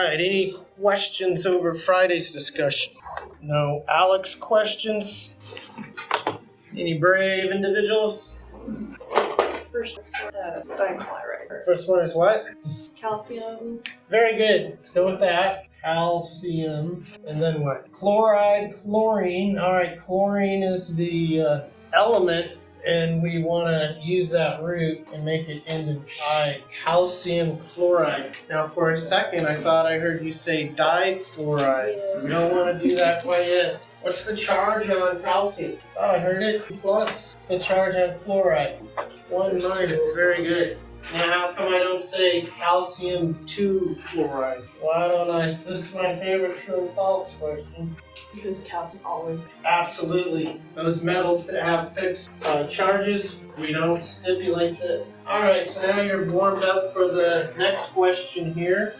right, any questions over Friday's discussion? No Alex questions? Any brave individuals? First dichloride. First one is what? Calcium. Very good. Let's go with that. Calcium. And then what? Chloride, chlorine. All right, chlorine is the element, and we want to use that root and make it into calcium chloride. Now, for a second, I thought I heard you say dichloride. Yeah. You don't want to do that quite yet. What's the charge on calcium? Oh, I heard it. Plus. What's the charge on chloride? 1 minus. Very good. Now, how come I don't say calcium 2 chloride? Why don't I? This is my favorite true and false question. Because calcium always. Absolutely. Those metals that have fixed charges, we don't stipulate this. Alright, so now you're warmed up for the next question here.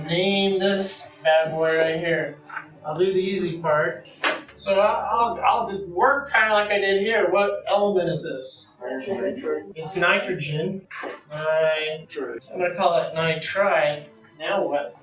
Name this bad boy right here. I'll do the easy part. So I'll work kind of like I did here. What element is this? Nitrogen. It's nitrogen. I'm going to call it nitride. Now what?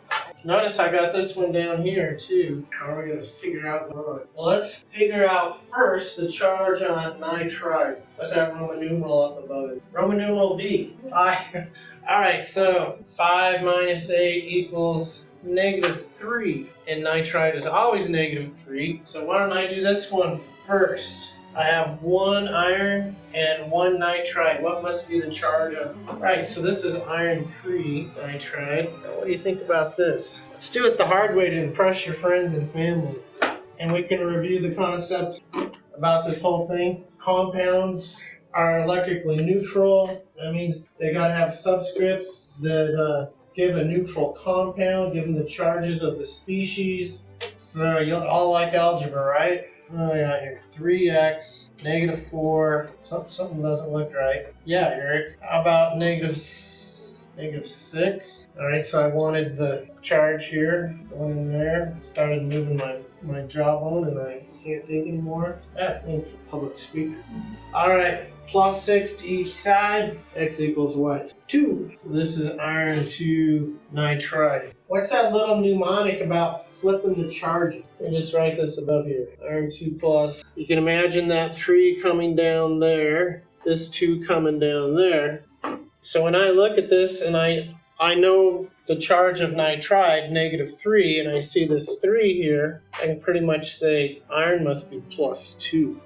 Notice I got this one down here too. How are we going to figure out what? Well, let's figure out first the charge on nitride. What's that Roman numeral up above it? Roman numeral V. 5. Alright, so 5 minus 8 equals -3. And nitride is always -3. So why don't I do this one first? I have 1 iron and 1 nitride. What must be the charge of? Right, so this is iron 3 nitride. Now what do you think about this? Let's do it the hard way to impress your friends and family. And we can review the concept about this whole thing. Compounds are electrically neutral. That means they got to have subscripts that give a neutral compound, given the charges of the species. So you'll all like algebra, right? Oh yeah, here. 3x, -4. Something doesn't look right. Yeah, Eric. How about -6? Alright, so I wanted the charge here going in there. Started moving my jawbone and I can't think anymore. Thanks for public speaker. Alright, +6 to each side. X equals what? 2. So this is iron 2 nitride. What's that little mnemonic about flipping the charges? Let me just write this above here. Iron 2 plus. You can imagine that 3 coming down there. This 2 coming down there. So when I look at this and I know the charge of nitride, -3, and I see this 3 here, I can pretty much say iron must be +2.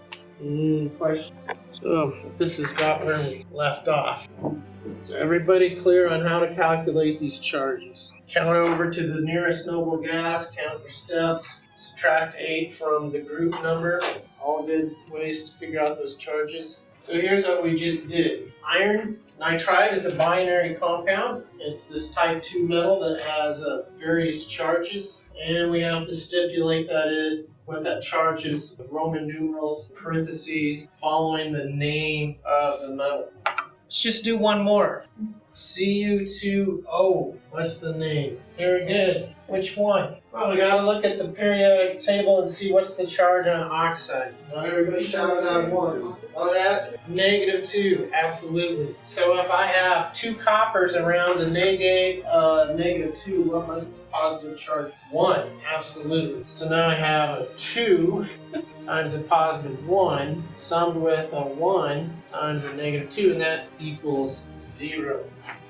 Question. So this is about where we left off. So everybody clear on how to calculate these charges. Count over to the nearest noble gas, count your steps, subtract 8 from the group number. All good ways to figure out those charges. So here's what we just did. Iron nitride is a binary compound. It's this type 2 metal that has various charges, and we have to stipulate what that charge is, the Roman numerals, parentheses, following the name of the metal. Let's just do one more. Cu2O. What's the name? Very good. Which one? Well, we gotta look at the periodic table and see what's the charge on oxide. Not everybody shout it out at once. Oh, that? -2. Absolutely. So if I have 2 coppers around a negate -2, what must the positive charge? 1. Absolutely. So now I have a 2 times a +1 summed with a 1 times a -2, and that equals 0.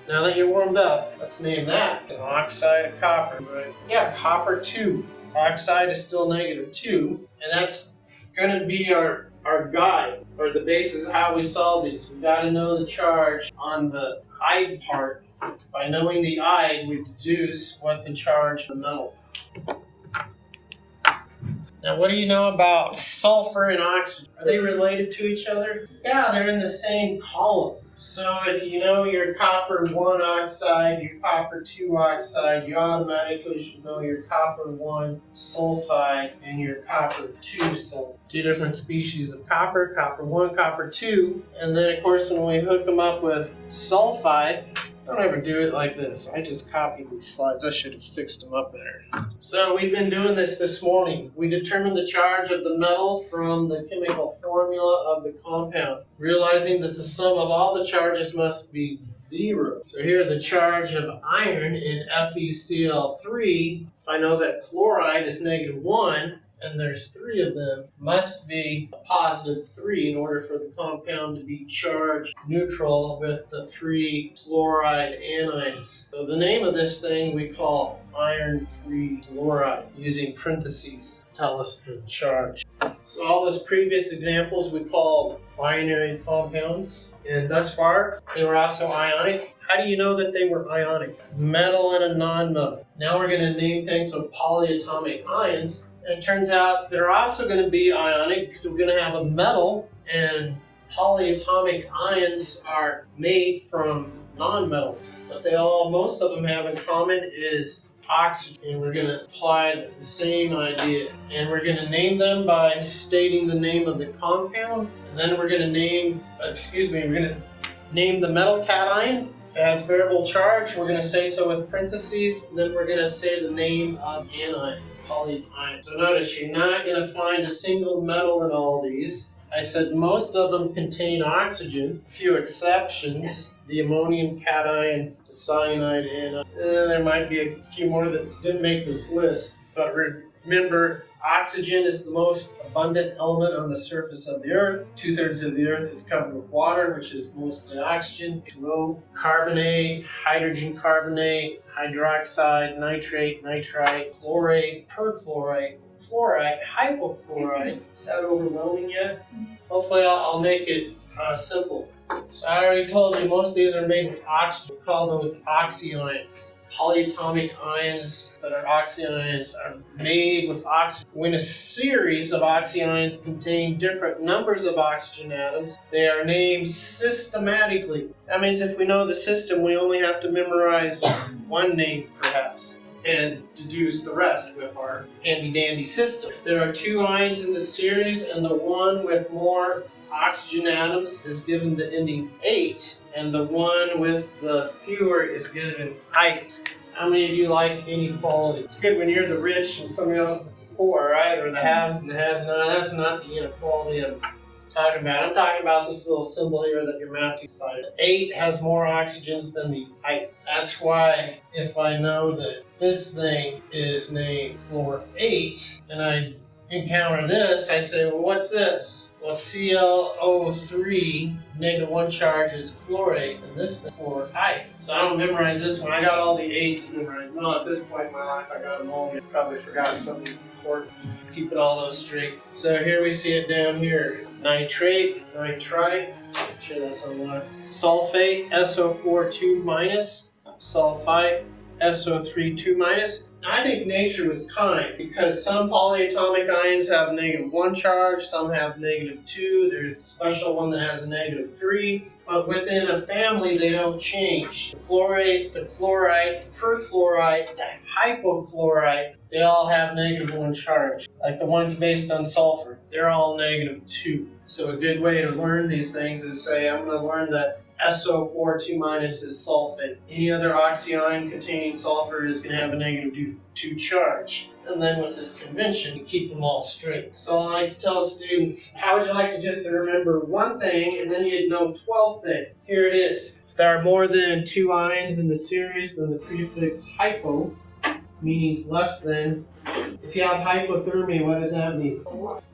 Now that you're warmed up, let's name that an oxide of copper, right? Yeah, copper 2. Oxide is still -2, and that's going to be our guide, or the basis of how we solve these. We've got to know the charge on the iode part. By knowing the iode, we deduce what the charge of the metal. Now, what do you know about sulfur and oxygen? Are they related to each other? Yeah, they're in the same column. So if you know your copper 1 oxide, your copper 2 oxide, you automatically should know your copper 1 sulfide and your copper 2 sulfide. 2 different species of copper 1, copper 2. And then, of course, when we hook them up with sulfide, Don't ever do it like this. I just copied these slides. I should have fixed them up better. So we've been doing this morning. We determined the charge of the metal from the chemical formula of the compound, realizing that the sum of all the charges must be 0. So here the charge of iron in FeCl3, if I know that chloride is -1, and there's 3 of them, must be a +3 in order for the compound to be charged neutral with the 3 chloride anions. So the name of this thing we call iron 3 chloride, using parentheses to tell us the charge. So all those previous examples we call binary compounds, and thus far they were also ionic. How do you know that they were ionic? Metal and a non-metal. Now we're going to name things with polyatomic ions. And it turns out they're also going to be ionic because we're going to have a metal, and polyatomic ions are made from non-metals. What they most of them have in common is oxygen. And we're going to apply the same idea. And we're going to name them by stating the name of the compound. And then we're going to name, name the metal cation. If it has variable charge, we're going to say so with parentheses. Then we're going to say the name of anion. Polyatomic. So notice you're not going to find a single metal in all these. I said most of them contain oxygen, a few exceptions. The ammonium cation, the cyanide anion. There might be a few more that didn't make this list. But remember, oxygen is the most abundant element on the surface of the Earth. 2/3 of the Earth is covered with water, which is mostly oxygen. H2O, carbonate, hydrogen carbonate, hydroxide, nitrate, nitrite, chlorate, perchlorate, chlorite, hypochlorite. Is that overwhelming yet? Hopefully I'll make it simple. So I already told you most of these are made with oxygen. We call those oxyions. Polyatomic ions that are oxyions are made with oxygen. When a series of oxyions contain different numbers of oxygen atoms, they are named systematically. That means if we know the system, we only have to memorize one name, perhaps, and deduce the rest with our handy-dandy system. If there are 2 ions in the series and the one with more oxygen atoms is given the ending 8, and the one with the fewer is given 8. How many of you like inequality? It's good when you're the rich and somebody else is the poor, right? Or the haves and the have-nots. That's not the inequality I'm talking about. I'm talking about this little symbol here that your math decided. 8 has more oxygens than the 8. That's why if I know that this thing is named fluor 8, and I encounter this, I say, well, what's this? Well, ClO3, -1 charge is chlorate, and this is chlorite. So I don't memorize this one. I got all the 8s memorized. Well, at this point in my life, I got them all. I probably forgot something important. Keeping all those straight. So here we see it down here. Nitrate, nitrite, make sure that's unlocked. Sulfate, SO4 2-, sulfite, SO3 2-. I think nature was kind because some polyatomic ions have -1 charge, some have -2. There's a special one that has a -3. But within a family, they don't change. The chlorate, the chlorite, the perchlorite, the hypochlorite, they all have -1 charge. Like the ones based on sulfur, they're all -2. So a good way to learn these things is say, I'm going to learn that SO4 2- is sulfate. Any other oxyion containing sulfur is going to have a -2 charge. And then with this convention, you keep them all straight. So I like to tell students, how would you like to just remember one thing and then you'd know 12 things? Here it is. If there are more than 2 ions in the series, then the prefix hypo, meaning less than. If you have hypothermia, what does that mean?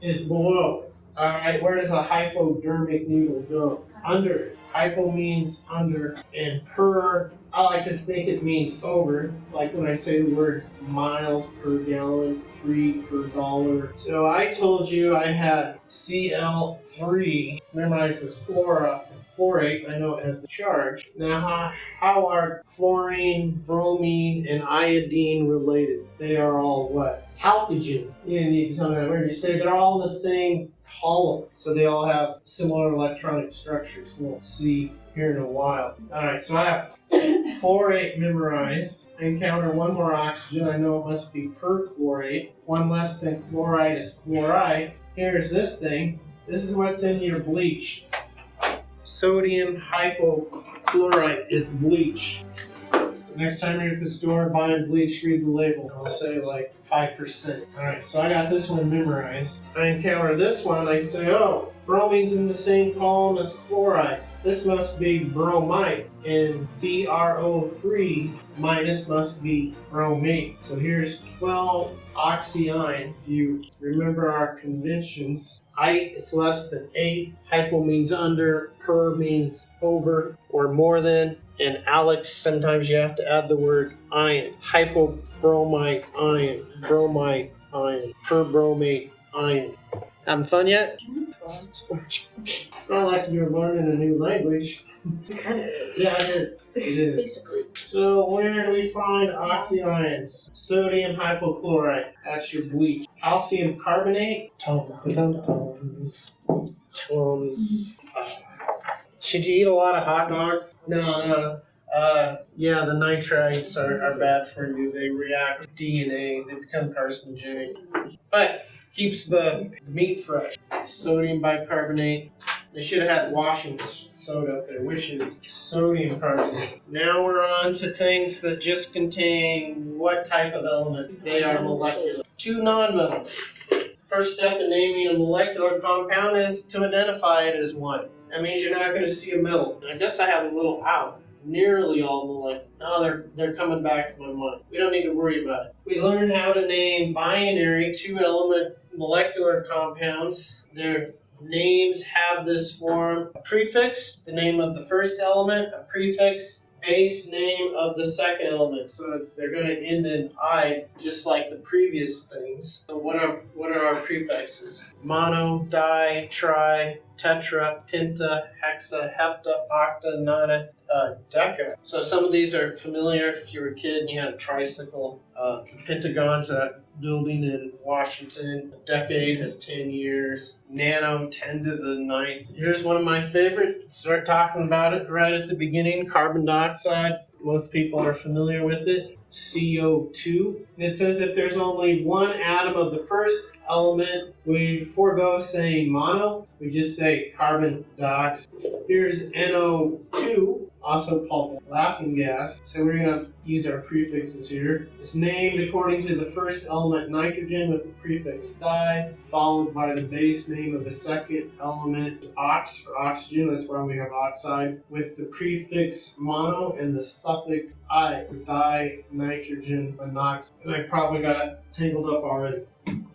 It's below. Alright, where does a hypodermic needle go? Under. Hypo means under, and per, I like to think it means over, like when I say the words miles per gallon, 3 per dollar. So I told you I had Cl3, memorized as chlorate, I know it has the charge. Now how are chlorine, bromine, and iodine related? They are all what? Chalcogen. You didn't need to tell me that word. You say they're all the same column, so they all have similar electronic structures. We'll see here in a while. Alright, so I have chlorate memorized. I encounter one more oxygen. I know it must be perchlorate. One less than chloride is chloride. Here's this thing. This is what's in your bleach. Sodium hypochlorite. Hypochlorite is bleach. So next time you're at the store buying bleach, read the label. It'll say like 5%. Alright, so I got this one memorized. I encounter this one, I say, oh, bromine's in the same column as chloride. This must be bromite, and BrO3 minus must be bromate. So here's 12 oxyine. If you remember our conventions, I is less than 8, hypo means under, per means over or more than, and Alex, sometimes you have to add the word ion. Hypobromite ion, bromite ion, perbromate ion. Having fun yet? It's not like you're learning a new language. Kind of is. Yeah, it is. It is. Basically. So where do we find oxyions? Sodium hypochlorite. That's your bleach. Calcium carbonate. Tums. Should you eat a lot of hot dogs? No. Yeah, the nitrites are bad for you. They react with DNA. They become carcinogenic. But keeps the meat fresh. Sodium bicarbonate. They should have had washing soda up there, which is sodium carbonate. Now we're on to things that just contain what type of elements? They are molecular. 2 nonmetals. First step in naming a molecular compound is to identify it as one. That means you're not going to see a metal. I guess I have a little out. Nearly all molecular. Oh, they're coming back to my mind. We don't need to worry about it. We learned how to name binary 2-element molecular compounds. Their names have this form: a prefix, the name of the first element; a prefix, base name of the second element. So they're going to end in I, just like the previous things. So what are our prefixes? Mono, di, tri, tetra, penta, hexa, hepta, octa, nona, deca. So some of these are familiar if you were a kid and you had a tricycle. The Pentagon's a building in Washington. A decade has 10 years. Nano, 10 to the 9th. Here's one of my favorite. Start talking about it right at the beginning. Carbon dioxide. Most people are familiar with it. CO2. And it says if there's only one atom of the first element, we forego saying mono. We just say carbon dioxide. Here's NO2, also called laughing gas. So we're going to use our prefixes here. It's named according to the first element, nitrogen, with the prefix di, followed by the base name of the second element, ox, for oxygen. That's why we have oxide, with the prefix mono and the suffix I, di, nitrogen, monoxide. And I probably got tangled up already.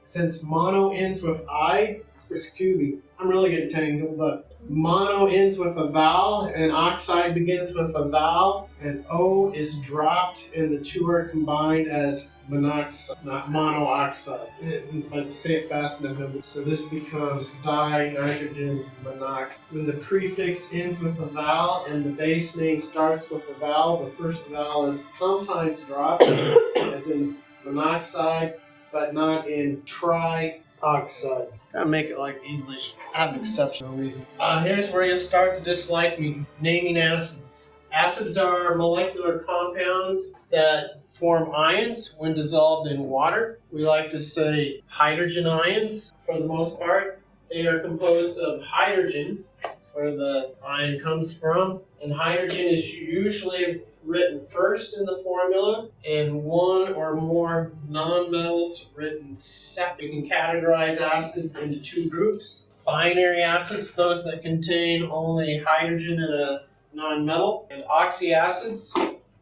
Since mono ends with I, excuse me, I'm really getting tangled, but mono ends with a vowel and oxide begins with a vowel, and O is dropped and the two are combined as monoxide, not monooxide. If I say it fast enough, so this becomes di-nitrogen monoxide. When the prefix ends with a vowel and the base name starts with a vowel, the first vowel is sometimes dropped, as in monoxide, but not in trioxide. Gotta make it like English. I have exceptional reason. Here's where you'll start to dislike me. Naming acids. Acids are molecular compounds that form ions when dissolved in water. We like to say hydrogen ions for the most part. They are composed of hydrogen. That's where the ion comes from. And hydrogen is usually written first in the formula, and one or more nonmetals written second. We can categorize acid into 2 groups. Binary acids, those that contain only hydrogen and a nonmetal, and oxyacids,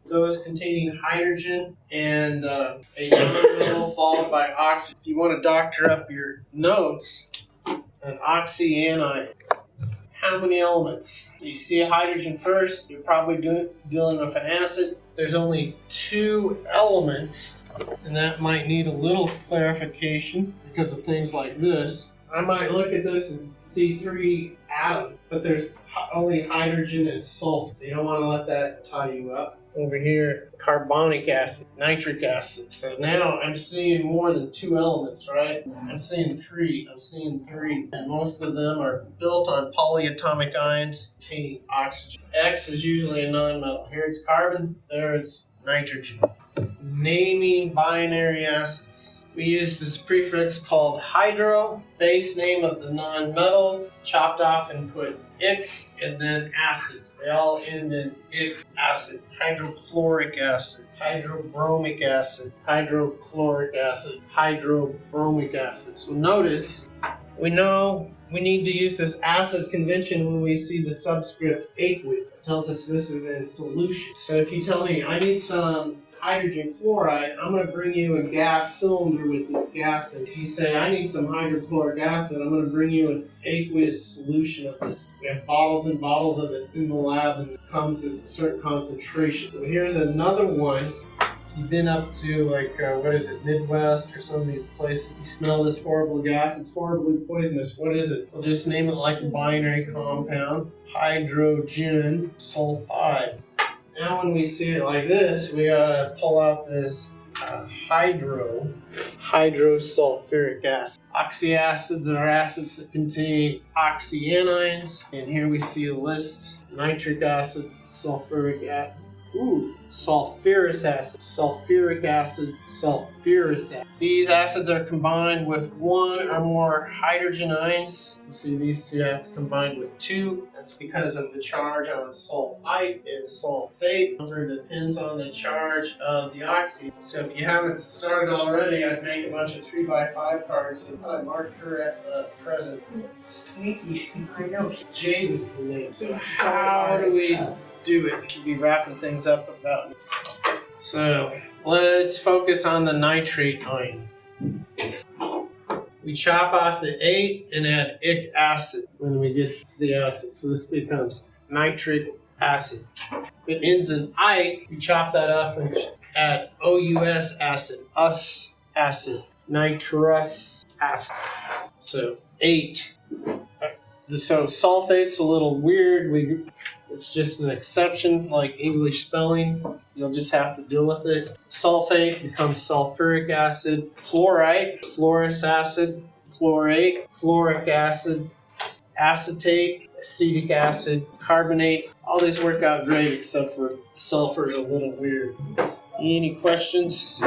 those containing hydrogen and a nonmetal followed by oxygen. If you want to doctor up your notes, an oxyanion. How many elements? So you see a hydrogen first, you're probably dealing with an acid. There's only 2 elements, and that might need a little clarification because of things like this. I might look at this and see 3 atoms, but there's only hydrogen and sulfur, so you don't want to let that tie you up. Over here, carbonic acid, nitric acid. So now I'm seeing more than 2 elements, right? I'm seeing 3. And most of them are built on polyatomic ions containing oxygen. X is usually a nonmetal. Here it's carbon, there it's nitrogen. Naming binary acids. we use this prefix called hydro, base name of the nonmetal, chopped off and put ic, and then acids. They all end in ic acid. Hydrochloric acid, hydrobromic acid, hydrochloric acid, hydrobromic acid. So notice, we know we need to use this acid convention when we see the subscript aqueous. It tells us this is in solution. So if you tell me, I need some hydrogen chloride, I'm going to bring you a gas cylinder with this gas in it. If you say, I need some hydrochloric acid, I'm going to bring you an aqueous solution of this. We have bottles and bottles of it in the lab, and it comes in certain concentrations. So here's another one. You've been up to Midwest or some of these places. You smell this horrible gas, it's horribly poisonous. What is it? We'll just name it like a binary compound, hydrogen sulfide. Now when we see it like this, we gotta pull out this hydrosulfuric acid. Oxyacids are acids that contain oxyanions. And here we see a list: nitric acid, sulfuric acid. Sulfurous acid, sulfuric acid, sulfurous acid. These acids are combined with one or more hydrogen ions. You see these two have to combine with two. That's because of the charge on sulfite and sulfate. It depends on the charge of the oxy. So if you haven't started already, I'd make a bunch of 3x5 cards and I marked her at the present. Sneaky. I know. Jade. So how do we do it? Should be wrapping things up about it. So let's focus on the nitrate ion. We chop off the 8 and add ic acid when we get to the acid. So this becomes nitric acid. If it ends in ike, we chop that off and add OUS acid, us acid, nitrous acid. So 8. So sulfate's a little weird. It's just an exception, like English spelling. You'll just have to deal with it. Sulfate becomes sulfuric acid. Chlorite, chlorous acid. Chlorate, chloric acid. Acetate, acetic acid. Carbonate. All these work out great except for sulfur is a little weird. Any questions?